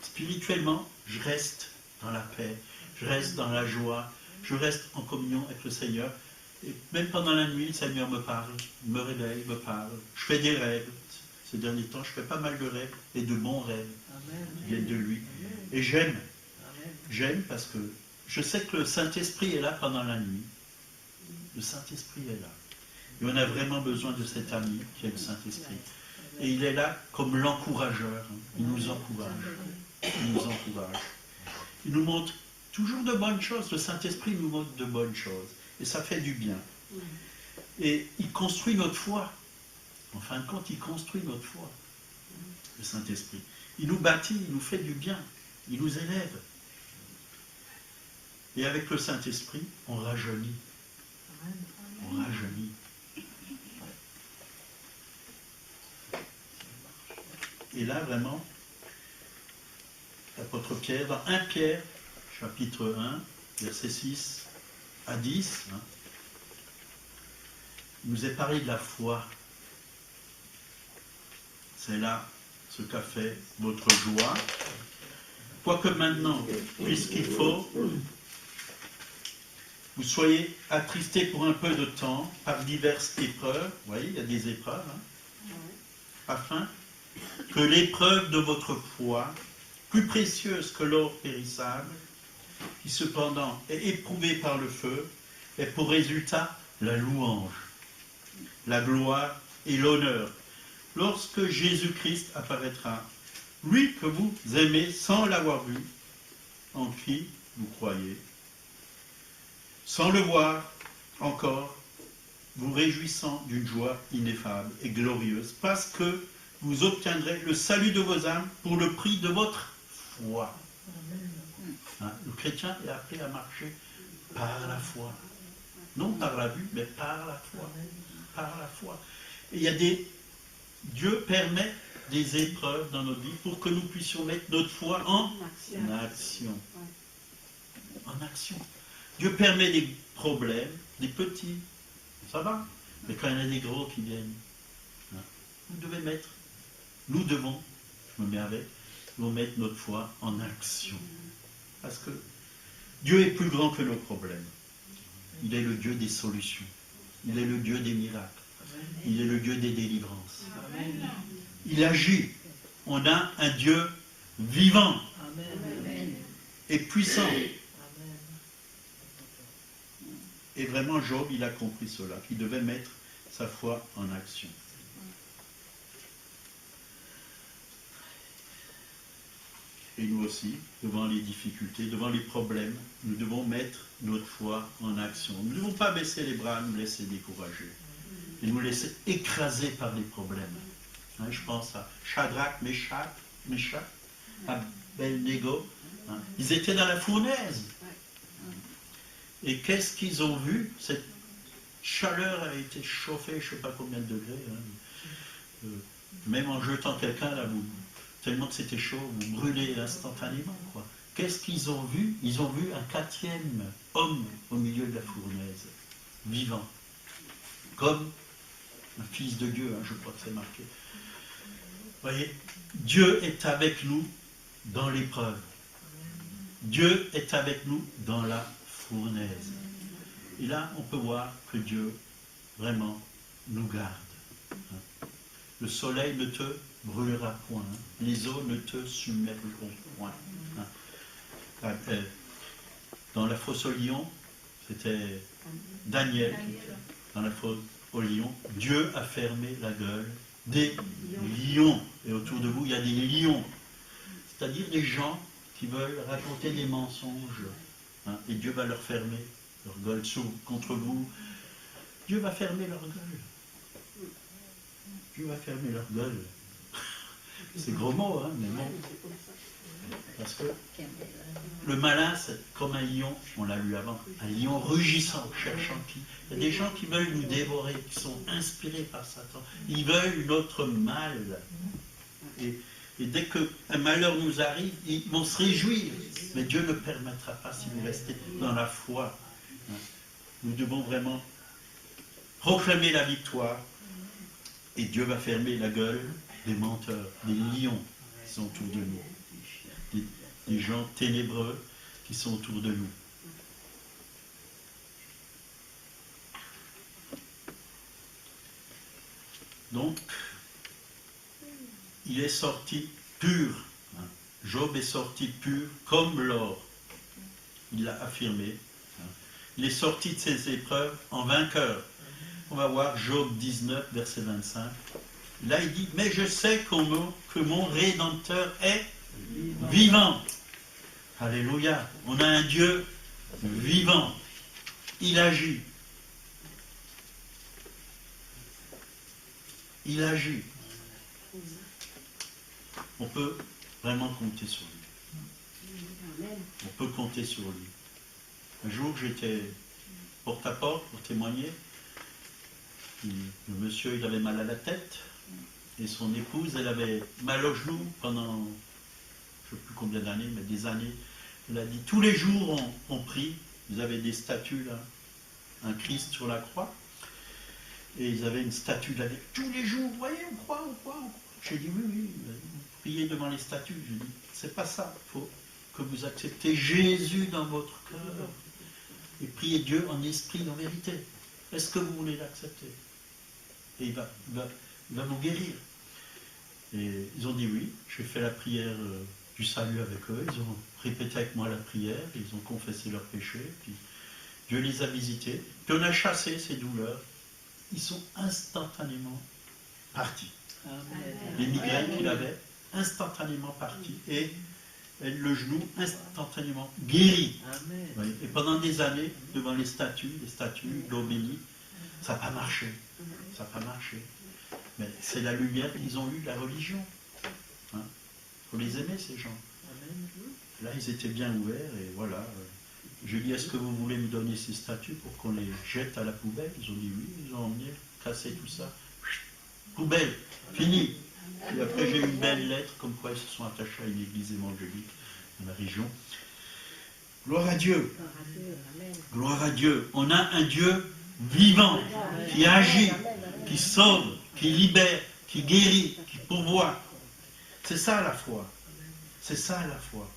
Speaker 1: Spirituellement, je reste dans la paix, je reste dans la joie, je reste en communion avec le Seigneur. Et même pendant la nuit, le Seigneur me parle, me réveille, me parle. Je fais des rêves. Ces derniers temps, je fais pas mal de rêves, et de bons rêves qui viennent de lui. Et j'aime. J'aime parce que je sais que le Saint-Esprit est là pendant la nuit. Le Saint-Esprit est là. Et on a vraiment besoin de cet ami qui est le Saint-Esprit. Et il est là comme l'encourageur. Il nous encourage. Il nous encourage. Il nous montre toujours de bonnes choses. Le Saint-Esprit nous montre de bonnes choses. Et ça fait du bien. Et il construit notre foi. En fin de compte, il construit notre foi. Le Saint-Esprit. Il nous bâtit, il nous fait du bien. Il nous élève. Et avec le Saint-Esprit, on rajeunit. On rajeunit. Et là, vraiment, l'apôtre Pierre, dans 1 Pierre, chapitre 1, versets 6 à 10, il nous est parlé de la foi. C'est là ce qu'a fait votre joie. Quoique maintenant, puisqu'il faut, vous soyez attristés pour un peu de temps par diverses épreuves. Vous voyez, il y a des épreuves. Afin que l'épreuve de votre foi, plus précieuse que l'or périssable, qui cependant est éprouvé par le feu, est pour résultat la louange, la gloire et l'honneur, lorsque Jésus-Christ apparaîtra, lui que vous aimez sans l'avoir vu, en qui vous croyez, sans le voir encore, vous réjouissant d'une joie ineffable et glorieuse, parce que vous obtiendrez le salut de vos âmes pour le prix de votre foi. Hein, le chrétien est appelé à marcher par la foi. Non par la vue, mais par la foi. Par la foi. Et il y a Dieu permet des épreuves dans notre vie pour que nous puissions mettre notre foi en action. En action. Dieu permet des problèmes, des petits, ça va, mais quand il y en a des gros qui viennent, hein, nous devons, je me mets avec, nous mettre notre foi en action. Parce que Dieu est plus grand que nos problèmes. Il est le Dieu des solutions. Il est le Dieu des miracles. Il est le Dieu des délivrances. Il agit. On a un Dieu vivant et puissant. Et vraiment, Job, il a compris cela, qu'il devait mettre sa foi en action. Et nous aussi, devant les difficultés, devant les problèmes, nous devons mettre notre foi en action. Nous ne devons pas baisser les bras, nous laisser décourager. Et nous laisser écraser par les problèmes. Hein, je pense à Shadrach, Meshach, Abednego. Hein, ils étaient dans la fournaise. Et qu'est-ce qu'ils ont vu? Cette chaleur a été chauffée, je ne sais pas combien de degrés. Hein. Même en jetant quelqu'un, là, tellement que c'était chaud, vous brûlez instantanément. Qu'est-ce qu'ils ont vu? Ils ont vu un 4e homme au milieu de la fournaise, vivant, comme un fils de Dieu, hein, je crois que c'est marqué. Vous voyez, Dieu est avec nous dans l'épreuve. Dieu est avec nous dans la fournaise. Et là, on peut voir que Dieu, vraiment, nous garde. Le soleil ne te brûlera point. Les eaux ne te submergeront point. Dans la fosse au lion, c'était Daniel qui était dans la fosse au lion. Dieu a fermé la gueule des lions. Et autour de vous, il y a des lions. C'est-à-dire des gens qui veulent raconter des mensonges. Hein, et Dieu va leur fermer leur gueule contre vous. Dieu va fermer leur gueule. Dieu va fermer leur gueule. C'est gros mot, hein, mais bon. Parce que le malin, c'est comme un lion, on l'a lu avant, un lion rugissant, cherchant qui. Il y a des gens qui veulent nous dévorer, qui sont inspirés par Satan. Ils veulent notre mal. Et dès qu'un malheur nous arrive, ils vont se réjouir. Mais Dieu ne permettra pas si vous restez dans la foi. Nous devons vraiment proclamer la victoire. Et Dieu va fermer la gueule des menteurs, des lions qui sont autour de nous. Des gens ténébreux qui sont autour de nous. Donc, il est sorti pur. Job est sorti pur comme l'or. Il l'a affirmé. Il est sorti de ses épreuves en vainqueur. On va voir Job 19, verset 25. Là, il dit, mais je sais que mon Rédempteur est vivant. Alléluia. On a un Dieu vivant. Il agit. Il agit. On peut vraiment compter sur lui. On peut compter sur lui. Un jour, j'étais porte-à-porte pour témoigner. Le monsieur, il avait mal à la tête. Et son épouse, elle avait mal au genou pendant, je ne sais plus combien d'années, mais des années. Elle a dit, tous les jours, on prie. Vous avez des statues là, un Christ sur la croix. Et ils avaient une statue là. Tous les jours, vous voyez, on croit. J'ai dit, oui, priez devant les statues. J'ai dit, c'est pas ça. Il faut que vous acceptez Jésus dans votre cœur. Et priez Dieu en esprit, en vérité. Est-ce que vous voulez l'accepter? Et il va vous guérir. Et ils ont dit oui. J'ai fait la prière du salut avec eux, ils ont répété avec moi la prière, ils ont confessé leurs péchés, puis Dieu les a visités, puis on a chassé ces douleurs, ils sont instantanément partis.
Speaker 2: Amen.
Speaker 1: Les migraines qu'il avait, instantanément partis, et le genou instantanément guéri.
Speaker 2: Amen.
Speaker 1: Oui. Et pendant des années, devant les statues, l'eau bénie, ça n'a pas marché. Ça n'a pas marché. Mais c'est la lumière qu'ils ont eue, la religion. Il faut les aimer, ces gens.
Speaker 2: Amen.
Speaker 1: Là, ils étaient bien ouverts, et voilà. Je dis, est-ce que vous voulez me donner ces statues pour qu'on les jette à la poubelle? Ils ont dit oui, ils ont emmené, cassé tout ça. Poubelle, fini. Et après, j'ai eu une belle lettre, comme quoi ils se sont attachés à une église évangélique dans la région. Gloire à Dieu. Gloire à Dieu. On a un Dieu vivant, qui agit, qui sauve, qui libère, qui guérit, qui pourvoit. C'est ça la foi. C'est ça la foi.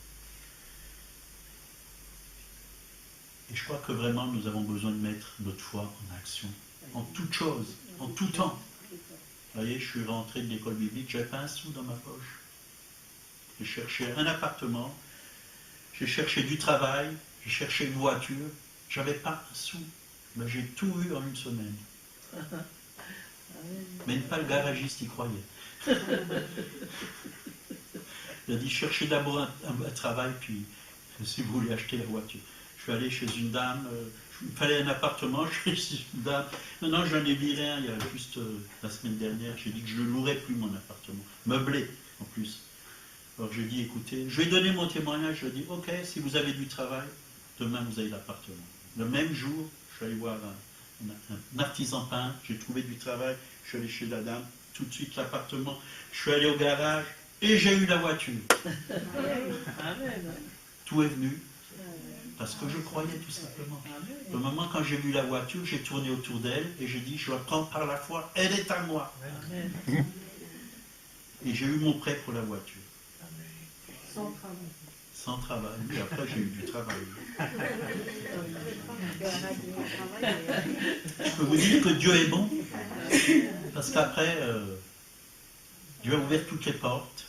Speaker 1: Et je crois que vraiment nous avons besoin de mettre notre foi en action, en toute chose, en tout temps. Vous voyez, je suis rentré de l'école biblique, je n'avais pas un sou dans ma poche. J'ai cherché un appartement, j'ai cherché du travail, j'ai cherché une voiture, je n'avais pas un sou. Mais j'ai tout eu en une semaine. Mais pas le garagiste y croyait. Il a dit, cherchez d'abord un travail, puis si vous voulez acheter la voiture. Je suis allé chez une dame, il me fallait un appartement, je suis chez une dame. Non, j'en ai viré un il y a juste la semaine dernière. J'ai dit que je ne louerais plus mon appartement, meublé en plus. Alors j'ai dit, écoutez, je vais donner mon témoignage. Je dis, ok, si vous avez du travail, demain vous avez l'appartement. Le même jour, je suis allé voir un artisan peintre, j'ai trouvé du travail, je suis allé chez la dame, tout de suite l'appartement, je suis allé au garage et j'ai eu la voiture. Tout est venu. Parce que je croyais tout simplement. Au moment quand j'ai vu la voiture, j'ai tourné autour d'elle et j'ai dit, je la prends par la foi, elle est à moi. Et j'ai eu mon prêt pour la voiture.
Speaker 3: Sans travail.
Speaker 1: Sans travail. Et après, j'ai eu du travail. Je peux vous dire que Dieu est bon. Parce qu'après, Dieu a ouvert toutes les portes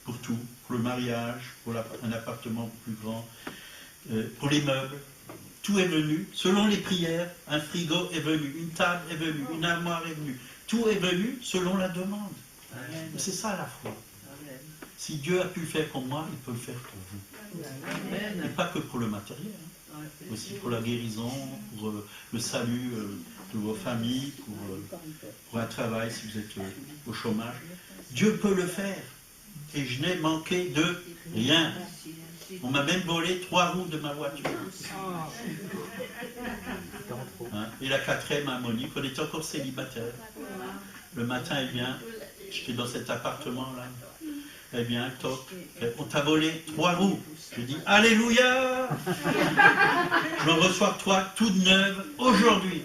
Speaker 1: pour tout. Pour le mariage, pour un appartement plus grand. Pour les meubles, tout est venu, selon les prières, un frigo est venu, une table est venue, une armoire est venue, tout est venu selon la demande. C'est ça la foi. Amen. Si Dieu a pu le faire pour moi, il peut le faire pour vous. Amen. Et pas que pour le matériel, aussi pour la guérison, pour le salut de vos familles, pour un travail si vous êtes au chômage. Dieu peut le faire. Et je n'ai manqué de rien. On m'a même volé 3 roues de ma voiture. Et la 4e à Monique, on était encore célibataires. Le matin, elle vient, j'étais dans cet appartement-là. Elle vient, toc, on t'a volé 3 roues. Je dis, Alléluia! Je me reçois 3 toutes neuves aujourd'hui.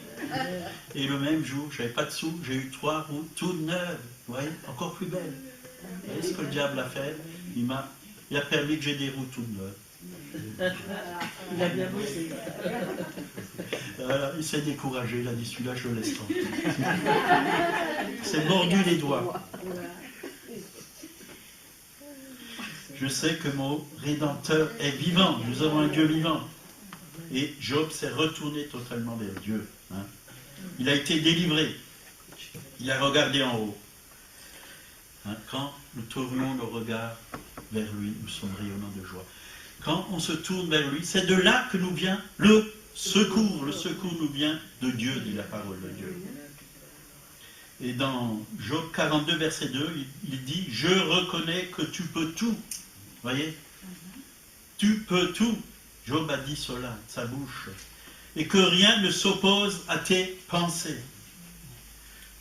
Speaker 1: Et le même jour, je n'avais pas de sous, j'ai eu 3 roues toutes neuves. Vous voyez, encore plus belles. Vous voyez ce que le diable a fait? Il a permis que j'ai des roues toutes neuves.
Speaker 2: Il a bien bossé.
Speaker 1: Il s'est découragé, il a dit celui-là je le laisse tranquille. C'est mordu les doigts. Je sais que mon Rédempteur est vivant, nous avons un Dieu vivant. Et Job s'est retourné totalement vers Dieu. Il a été délivré. Il a regardé en haut. Quand nous tournons nos regards vers lui, nous sommes rayonnants de joie. Quand on se tourne vers lui, c'est de là que nous vient le secours. Le secours nous vient de Dieu, dit la parole de Dieu. Et dans Job 42, verset 2, il dit, je reconnais que tu peux tout. Voyez? Tu peux tout. Job a dit cela, sa bouche. Et que rien ne s'oppose à tes pensées.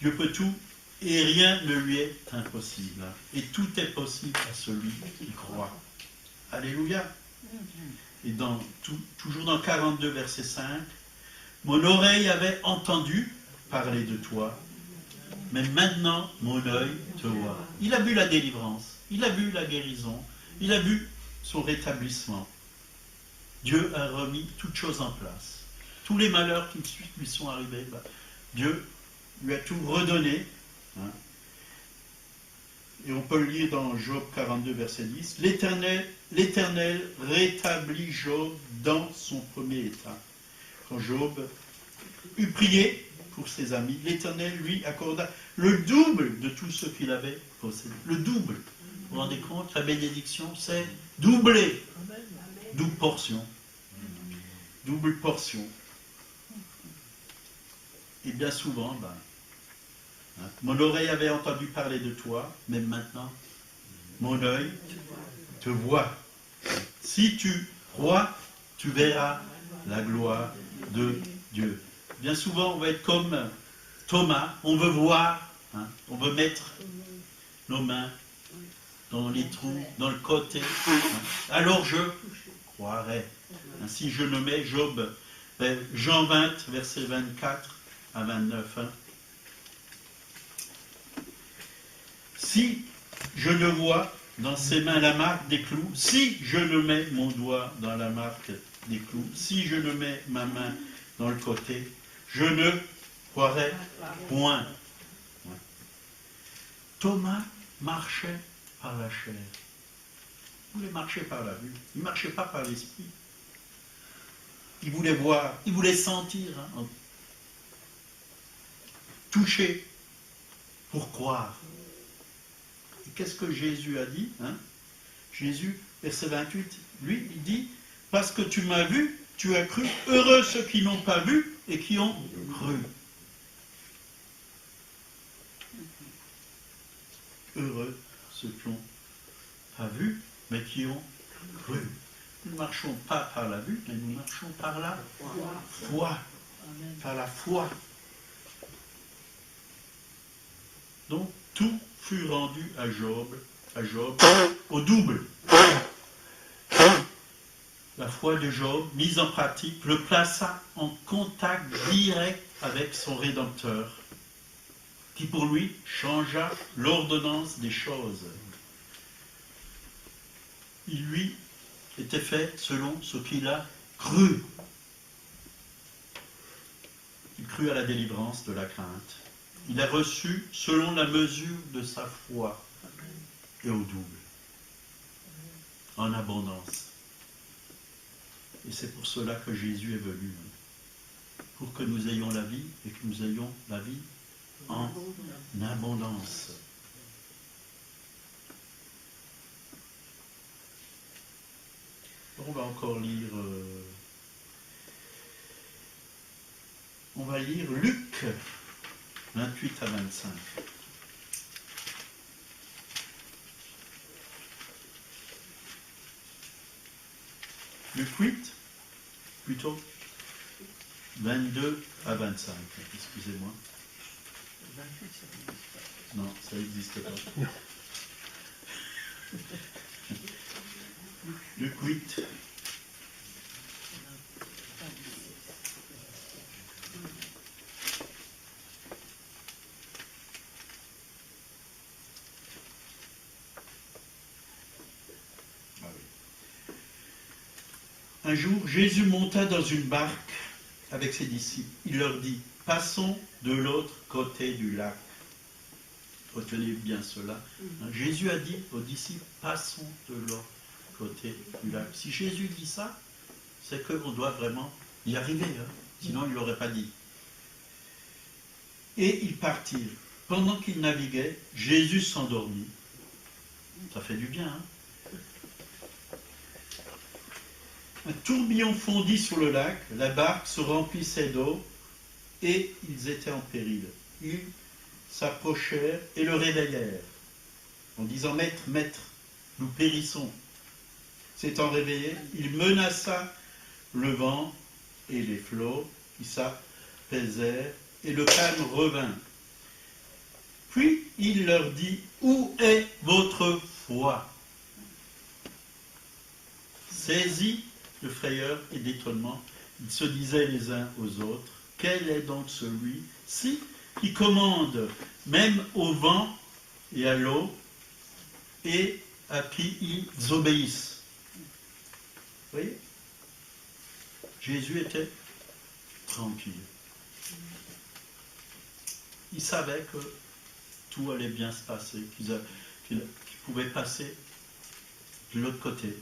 Speaker 1: Dieu peut tout. Et rien ne lui est impossible. Et tout est possible à celui qui croit. Alléluia. Et toujours dans 42, verset 5, mon oreille avait entendu parler de toi, mais maintenant mon œil te voit. Il a vu la délivrance, il a vu la guérison, il a vu son rétablissement. Dieu a remis toutes choses en place. Tous les malheurs qui lui sont arrivés, Dieu lui a tout redonné. Et on peut le lire dans Job 42, verset 10. L'Éternel rétablit Job dans son premier état. Quand Job eut prié pour ses amis, l'Éternel lui accorda le double de tout ce qu'il avait possédé. Le double. Vous vous rendez compte, la bénédiction, c'est doublé. Double portion. Double portion. Et bien souvent, mon oreille avait entendu parler de toi, mais maintenant, mon œil te voit. Si tu crois, tu verras la gloire de Dieu. Bien souvent, on va être comme Thomas, on veut voir, on veut mettre nos mains dans les trous, dans le côté. Alors je croirai. Si je nommais Job, Jean 20, verset 24 à 29. Si je ne vois dans ses mains la marque des clous, si je ne mets mon doigt dans la marque des clous, si je ne mets ma main dans le côté, je ne croirai point. Thomas marchait par la chair. Il voulait marcher par la vue. Il ne marchait pas par l'esprit. Il voulait voir, il voulait sentir, toucher pour croire. Et qu'est-ce que Jésus a dit, Jésus, verset 28, lui, il dit, parce que tu m'as vu, tu as cru. Heureux ceux qui n'ont pas vu et qui ont cru. Heureux ceux qui n'ont pas vu, mais qui ont cru. Nous ne marchons pas par la vue, mais nous marchons par la foi. Par la foi. Donc, tout fut rendu à Job au double. La foi de Job, mise en pratique, le plaça en contact direct avec son Rédempteur, qui pour lui changea l'ordonnance des choses. Il lui était fait selon ce qu'il a cru. Il crut à la délivrance de la crainte. Il a reçu selon la mesure de sa foi et au double, en abondance. Et c'est pour cela que Jésus est venu, pour que nous ayons la vie et que nous ayons la vie en abondance. On va encore lire, on va lire Luc 28 à 25. Luc 8, plutôt 22 à 25, excusez-moi. Non, ça n'existe pas. Luc 8. Un jour, Jésus monta dans une barque avec ses disciples. Il leur dit, passons de l'autre côté du lac. Retenez bien cela. Jésus a dit aux disciples, passons de l'autre côté du lac. Si Jésus dit ça, c'est qu'on doit vraiment y arriver. Sinon, il ne l'aurait pas dit. Et ils partirent. Pendant qu'ils naviguaient, Jésus s'endormit. Ça fait du bien, Un tourbillon fondit sur le lac, la barque se remplissait d'eau et ils étaient en péril. Ils s'approchèrent et le réveillèrent en disant « Maître, maître, nous périssons ». S'étant réveillé, il menaça le vent et les flots qui s'apaisèrent et le calme revint. Puis il leur dit « Où est votre foi ?» Saisis de frayeur et d'étonnement, ils se disaient les uns aux autres, quel est donc celui-ci qui commande même au vent et à l'eau et à qui ils obéissent. Vous voyez? Jésus était tranquille. Il savait que tout allait bien se passer, qu'il pouvait passer de l'autre côté.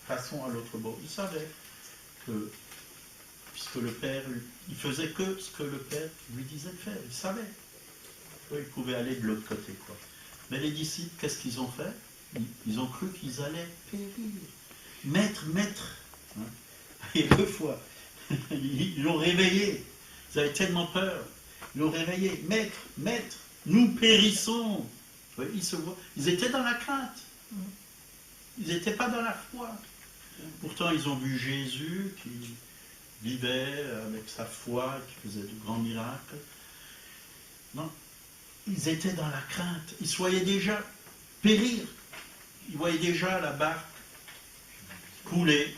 Speaker 1: Passons à l'autre bord. Il savait que, puisque le Père, il faisait que ce que le Père lui disait de faire. Il savait qu'il pouvait aller de l'autre côté, quoi. Mais les disciples, qu'est-ce qu'ils ont fait? Ils ont cru qu'ils allaient périr. Maître, hein. Et deux fois, ils l'ont réveillé. Ils avaient tellement peur. Ils l'ont réveillé. Maître, nous périssons. Oui, ils étaient dans la crainte. Ils n'étaient pas dans la foi. Pourtant, ils ont vu Jésus qui vivait avec sa foi, qui faisait de grands miracles. Non, ils étaient dans la crainte. Ils se voyaient déjà périr. Ils voyaient déjà la barque couler.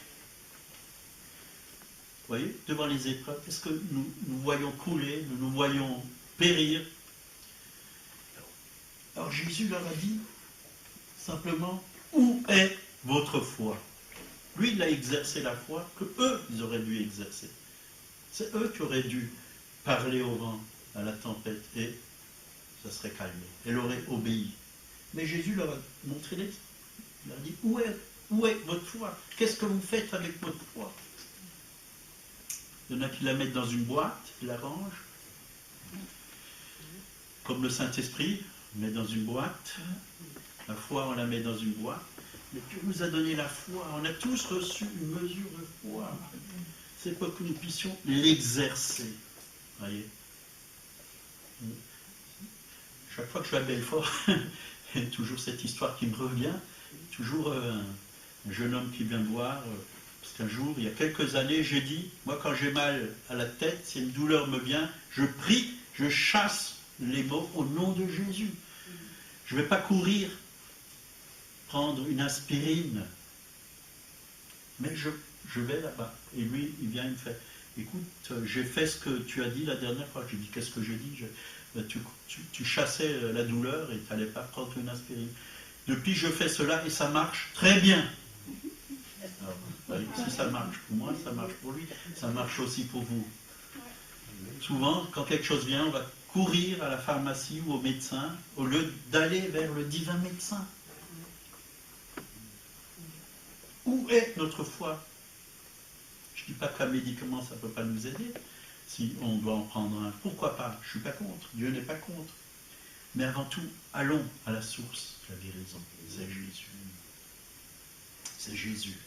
Speaker 1: Vous voyez, devant les épreuves, est-ce que nous voyons couler, nous voyons périr? Alors Jésus leur a dit simplement, où est votre foi? Lui, il a exercé la foi que eux, ils auraient dû exercer. C'est eux qui auraient dû parler au vent, à la tempête, et ça serait calmé. Elle aurait obéi. Mais Jésus leur a montré l'exemple. Il leur a dit, où est votre foi? Qu'est-ce que vous faites avec votre foi? Il y en a qui la mettent dans une boîte, qui la rangent. Comme le Saint-Esprit, on met dans une boîte. La foi, on la met dans une boîte. Mais Dieu nous a donné la foi. On a tous reçu une mesure de foi. C'est pour que nous puissions l'exercer. Voyez. Chaque fois que je suis à Belfort, il y a toujours cette histoire qui me revient. Toujours un jeune homme qui vient me voir. Parce qu'un jour, il y a quelques années, j'ai dit, moi quand j'ai mal à la tête, si une douleur me vient, je prie, je chasse les maux au nom de Jésus. Je ne vais pas courir, prendre une aspirine, mais je vais là-bas. Et lui, il vient, il me fait, écoute, j'ai fait ce que tu as dit la dernière fois. Je lui dis, qu'est-ce que j'ai dit? Tu chassais la douleur et tu n'allais pas prendre une aspirine. Depuis, je fais cela et ça marche très bien. Alors, si ça marche pour moi, ça marche pour lui, ça marche aussi pour vous. Souvent, quand quelque chose vient, on va courir à la pharmacie ou au médecin au lieu d'aller vers le divin médecin. Où est notre foi? Je ne dis pas qu'un médicament, ça ne peut pas nous aider. Si on doit en prendre un, pourquoi pas? Je ne suis pas contre, Dieu n'est pas contre. Mais avant tout, allons à la source de la guérison. C'est Jésus. C'est Jésus.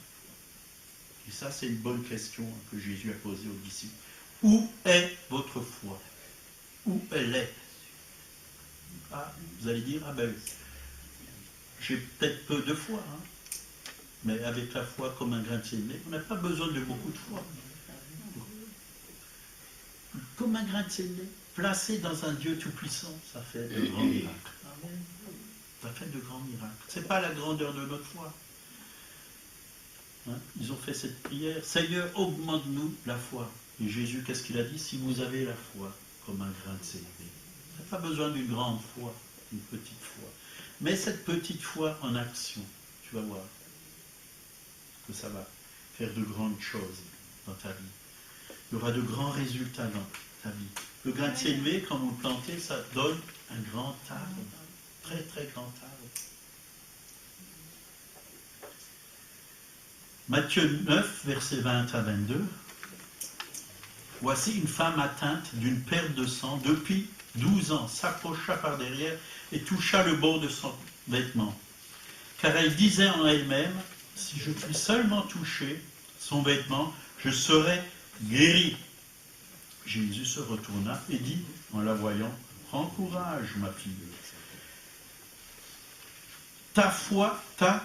Speaker 1: Et ça, c'est une bonne question que Jésus a posée aux disciples. Où est votre foi? Où elle est? Ah, vous allez dire, ah ben, j'ai peut-être peu de foi, hein, mais avec la foi comme un grain de sénévé, on n'a pas besoin de beaucoup de foi. Comme un grain de sénévé, placé dans un Dieu tout-puissant, ça fait de grands miracles. Ça fait de grands miracles. Ce n'est pas la grandeur de notre foi. Hein, ils ont fait cette prière, Seigneur, augmente-nous la foi. Et Jésus, qu'est-ce qu'il a dit? Si vous avez la foi comme un grain de sénévé. Vous n'avez pas besoin d'une grande foi, une petite foi. Mais cette petite foi en action, tu vas voir que ça va faire de grandes choses dans ta vie. Il y aura de grands résultats dans ta vie. Le grain de sénévé, quand vous le plantez, ça donne un grand arbre. Très très grand arbre. Matthieu 9, versets 20 à 22. Voici une femme atteinte d'une perte de sang depuis 12 ans, s'approcha par derrière et toucha le bord de son vêtement. Car elle disait en elle-même, si je puis seulement toucher son vêtement, je serai guérie. Jésus se retourna et dit, en la voyant, prends courage, ma fille. Ta foi t'a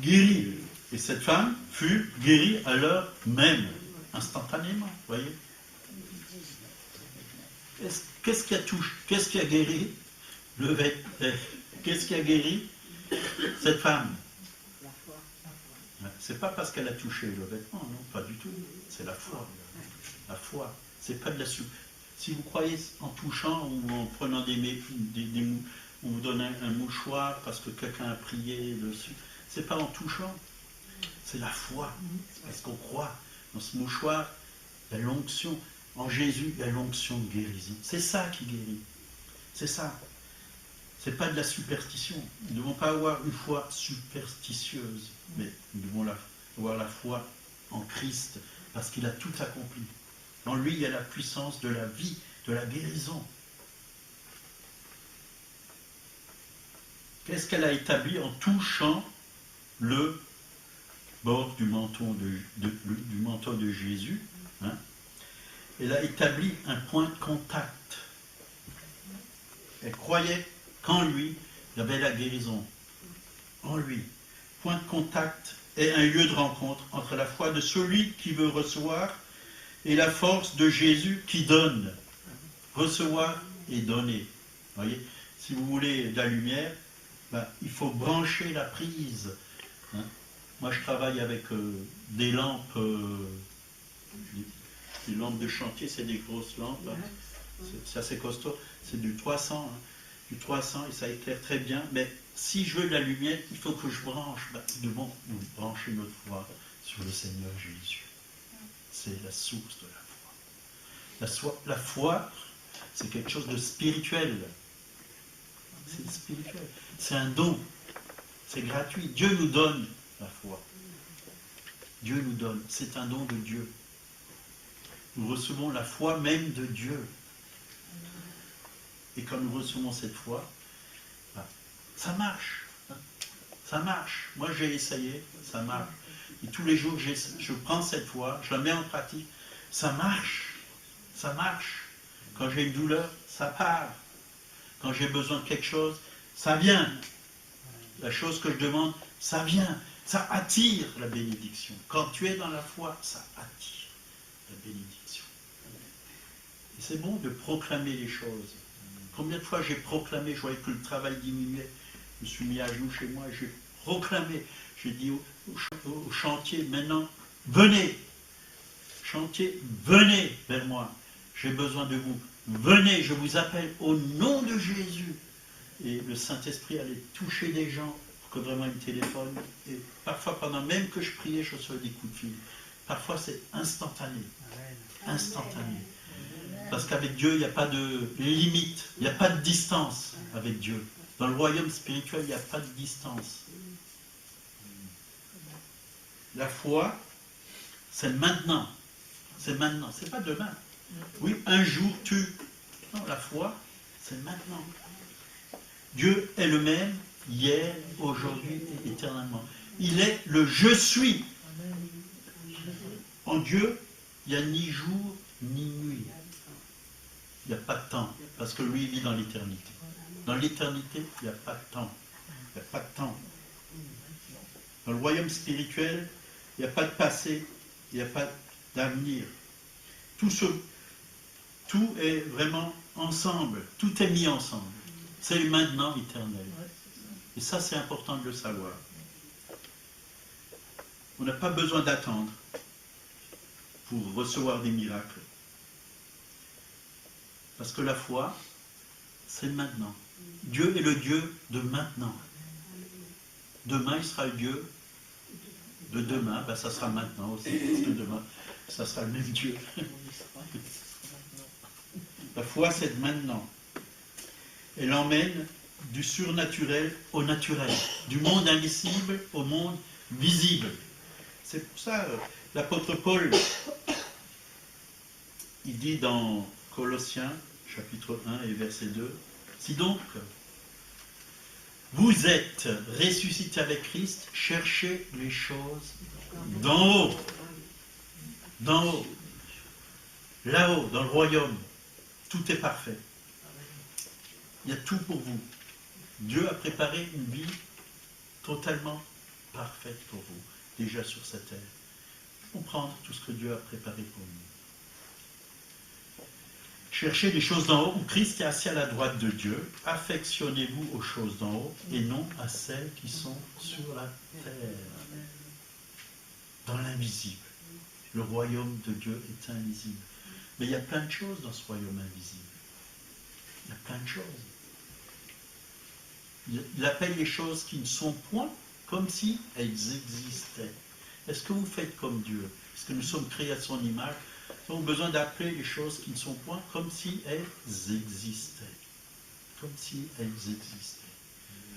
Speaker 1: guérie. Et cette femme fut guérie à l'heure même, instantanément, voyez. Qu'est-ce qui a touché? Qu'est-ce qui a guéri le vêtement? Qu'est-ce qui a guéri cette femme? C'est pas parce qu'elle a touché le vêtement, non, pas du tout. C'est la foi. La foi. C'est pas de la soupe. Si vous croyez en touchant ou en prenant on vous donne un mouchoir parce que quelqu'un a prié dessus, c'est pas en touchant. C'est la foi. C'est parce qu'on croit. Dans ce mouchoir, il y a l'onction. En Jésus, il y a l'onction de guérison. C'est ça qui guérit. C'est ça. Ce n'est pas de la superstition. Nous ne devons pas avoir une foi superstitieuse, mais nous devons avoir la foi en Christ, parce qu'il a tout accompli. En lui, il y a la puissance de la vie, de la guérison. Qu'est-ce qu'elle a établi en touchant le bord du menton de Jésus, hein? Elle a établi un point de contact. Elle croyait qu'en lui, il y avait la guérison. En lui. Point de contact est un lieu de rencontre entre la foi de celui qui veut recevoir et la force de Jésus qui donne. Recevoir et donner. Vous voyez, si vous voulez de la lumière, ben, il faut brancher la prise. Hein? Moi, je travaille avec des lampes de chantier, c'est des grosses lampes. Hein? C'est assez costaud. C'est du 300. Hein? Du 300 et ça éclaire très bien. Mais si je veux de la lumière, il faut que je branche. Ben, nous devons brancher notre foi sur le Seigneur Jésus. C'est la source de la foi. La foi, c'est quelque chose de spirituel. C'est spirituel. C'est un don. C'est gratuit. Dieu nous donne la foi. Dieu nous donne. C'est un don de Dieu. Nous recevons la foi même de Dieu. Et quand nous recevons cette foi, ça marche. Ça marche. Moi, j'ai essayé. Ça marche. Et tous les jours, je prends cette foi, je la mets en pratique. Ça marche. Ça marche. Quand j'ai une douleur, ça part. Quand j'ai besoin de quelque chose, ça vient. La chose que je demande, ça vient. Ça attire la bénédiction. Quand tu es dans la foi, ça attire la bénédiction. Et c'est bon de proclamer les choses. Combien de fois j'ai proclamé, je voyais que le travail diminuait. Je me suis mis à genoux chez moi et j'ai proclamé. J'ai dit au chantier, maintenant, venez. Chantier, venez vers moi. J'ai besoin de vous. Venez, je vous appelle au nom de Jésus. Et le Saint-Esprit allait toucher des gens pour que vraiment ils me téléphonent. Et parfois, pendant même que je priais, je recevais des coups de fil. Parfois, c'est instantané. Instantané. Parce qu'avec Dieu, il n'y a pas de limite. Il n'y a pas de distance avec Dieu. Dans le royaume spirituel, il n'y a pas de distance. La foi, c'est maintenant. C'est maintenant. C'est pas demain. Oui, un jour tu... Non, la foi, c'est maintenant. Dieu est le même, hier, aujourd'hui et éternellement. Il est le je suis. En Dieu, il n'y a ni jour, ni nuit. Il n'y a pas de temps, parce que lui, il vit dans l'éternité. Dans l'éternité, il n'y a pas de temps. Il n'y a pas de temps. Dans le royaume spirituel, il n'y a pas de passé, il n'y a pas d'avenir. Tout est vraiment ensemble. Tout est mis ensemble. C'est le maintenant éternel. Et ça, c'est important de le savoir. On n'a pas besoin d'attendre pour recevoir des miracles. Parce que la foi, c'est maintenant. Dieu est le Dieu de maintenant. Demain, il sera le Dieu de demain. Ben, ça sera maintenant aussi. Parce que demain, ça sera le même Dieu. La foi, c'est maintenant. Elle emmène du surnaturel au naturel. Du monde invisible au monde visible. C'est pour ça, l'apôtre Paul, il dit dans Colossiens, chapitre 1 et verset 2, « Si donc vous êtes ressuscités avec Christ, cherchez les choses d'en haut. D'en haut. Là-haut, dans le royaume. Tout est parfait. Il y a tout pour vous. Dieu a préparé une vie totalement parfaite pour vous, déjà sur cette terre. Comprendre tout ce que Dieu a préparé pour nous. Cherchez les choses d'en haut, où Christ est assis à la droite de Dieu. Affectionnez-vous aux choses d'en haut et non à celles qui sont sur la terre. Dans l'invisible. Le royaume de Dieu est invisible. Mais il y a plein de choses dans ce royaume invisible. Il y a plein de choses. Il appelle les choses qui ne sont point comme si elles existaient. Est-ce que vous faites comme Dieu? Est-ce que nous sommes créés à son image? Nous avons besoin d'appeler les choses qui ne sont point comme si elles existaient. comme si elles existaient.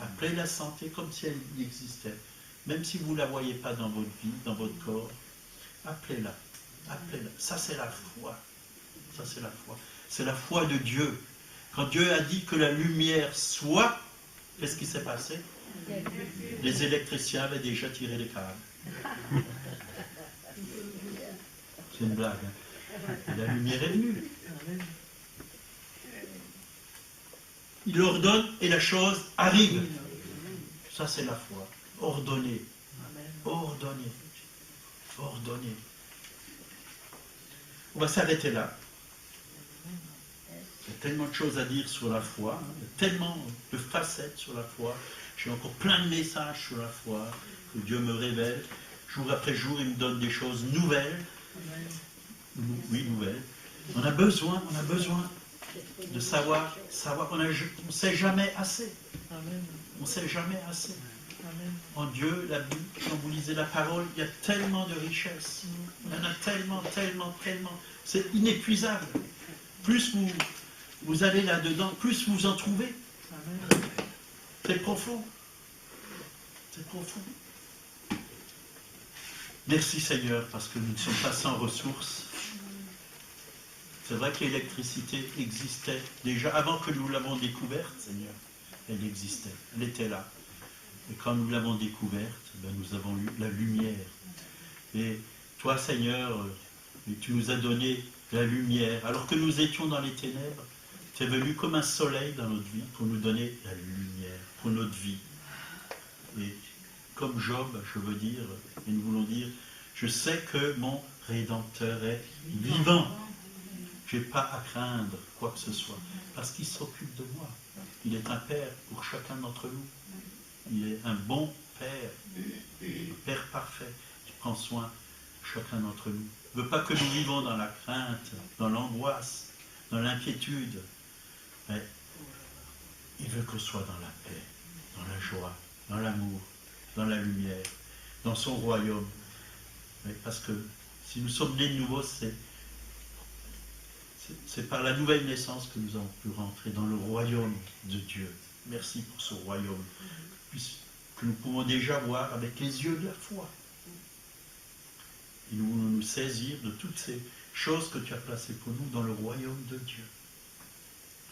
Speaker 1: Appelez la santé comme si elle existait. Même si vous ne la voyez pas dans votre vie, dans votre corps, appelez-la. Appelez-la. Ça, c'est la foi. Ça, c'est la foi. C'est la foi de Dieu. Quand Dieu a dit que la lumière soit, qu'est-ce qui s'est passé? Les électriciens avaient déjà tiré les câbles. C'est une blague. Hein? Et la lumière est venue. Il ordonne et la chose arrive. Ça, c'est la foi. Ordonner. Ordonner. Ordonner. On va s'arrêter là. Il y a tellement de choses à dire sur la foi. Hein. Il y a tellement de facettes sur la foi. J'ai encore plein de messages sur la foi que Dieu me révèle. Jour après jour, il me donne des choses nouvelles. Oui, nouvelles. On a besoin de savoir. On ne sait jamais assez. On ne sait jamais assez. En Dieu, la Bible, quand vous lisez la parole, il y a tellement de richesses. Il y en a tellement. C'est inépuisable. Plus vous allez là-dedans, plus vous en trouvez. C'est profond. C'est profond. Merci Seigneur, parce que nous ne sommes pas sans ressources. C'est vrai que l'électricité existait déjà avant que nous l'avons découverte, Seigneur. Elle existait, elle était là. Et quand nous l'avons découverte, nous avons eu la lumière. Et toi, Seigneur, tu nous as donné la lumière. Alors que nous étions dans les ténèbres, tu es venu comme un soleil dans notre vie pour nous donner la lumière, pour notre vie. Et comme Job, je veux dire, et nous voulons dire, je sais que mon Rédempteur est vivant. Je n'ai pas à craindre quoi que ce soit, parce qu'il s'occupe de moi. Il est un Père pour chacun d'entre nous. Il est un bon Père, un Père parfait, qui prend soin de chacun d'entre nous. Il ne veut pas que nous vivons dans la crainte, dans l'angoisse, dans l'inquiétude, mais il veut qu'on soit dans la paix, dans la joie, dans l'amour, dans la lumière, dans son royaume. Mais parce que si nous sommes nés de nouveau, c'est par la nouvelle naissance que nous avons pu rentrer dans le royaume de Dieu. Merci pour ce royaume que nous pouvons déjà voir avec les yeux de la foi. Et nous voulons nous saisir de toutes ces choses que tu as placées pour nous dans le royaume de Dieu.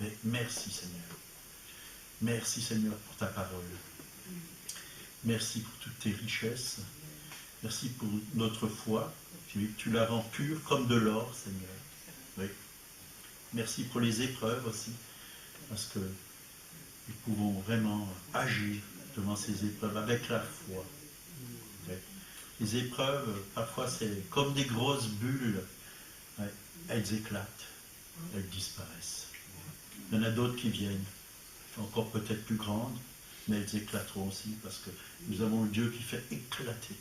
Speaker 1: Et merci Seigneur. Merci Seigneur pour ta parole. Merci pour toutes tes richesses. Merci pour notre foi. Tu la rends pure comme de l'or, Seigneur. Oui. Merci pour les épreuves aussi, parce que nous pouvons vraiment agir devant ces épreuves avec la foi. Oui. Les épreuves, parfois, c'est comme des grosses bulles. Oui. Elles éclatent, elles disparaissent. Il y en a d'autres qui viennent, encore peut-être plus grandes, mais elles éclateront aussi, parce que nous avons le Dieu qui fait éclater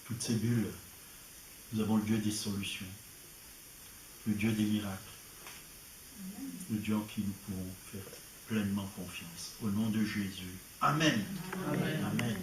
Speaker 1: toutes ces bulles. Nous avons le Dieu des solutions, le Dieu des miracles, le Dieu en qui nous pouvons faire pleinement confiance. Au nom de Jésus. Amen. Amen. Amen.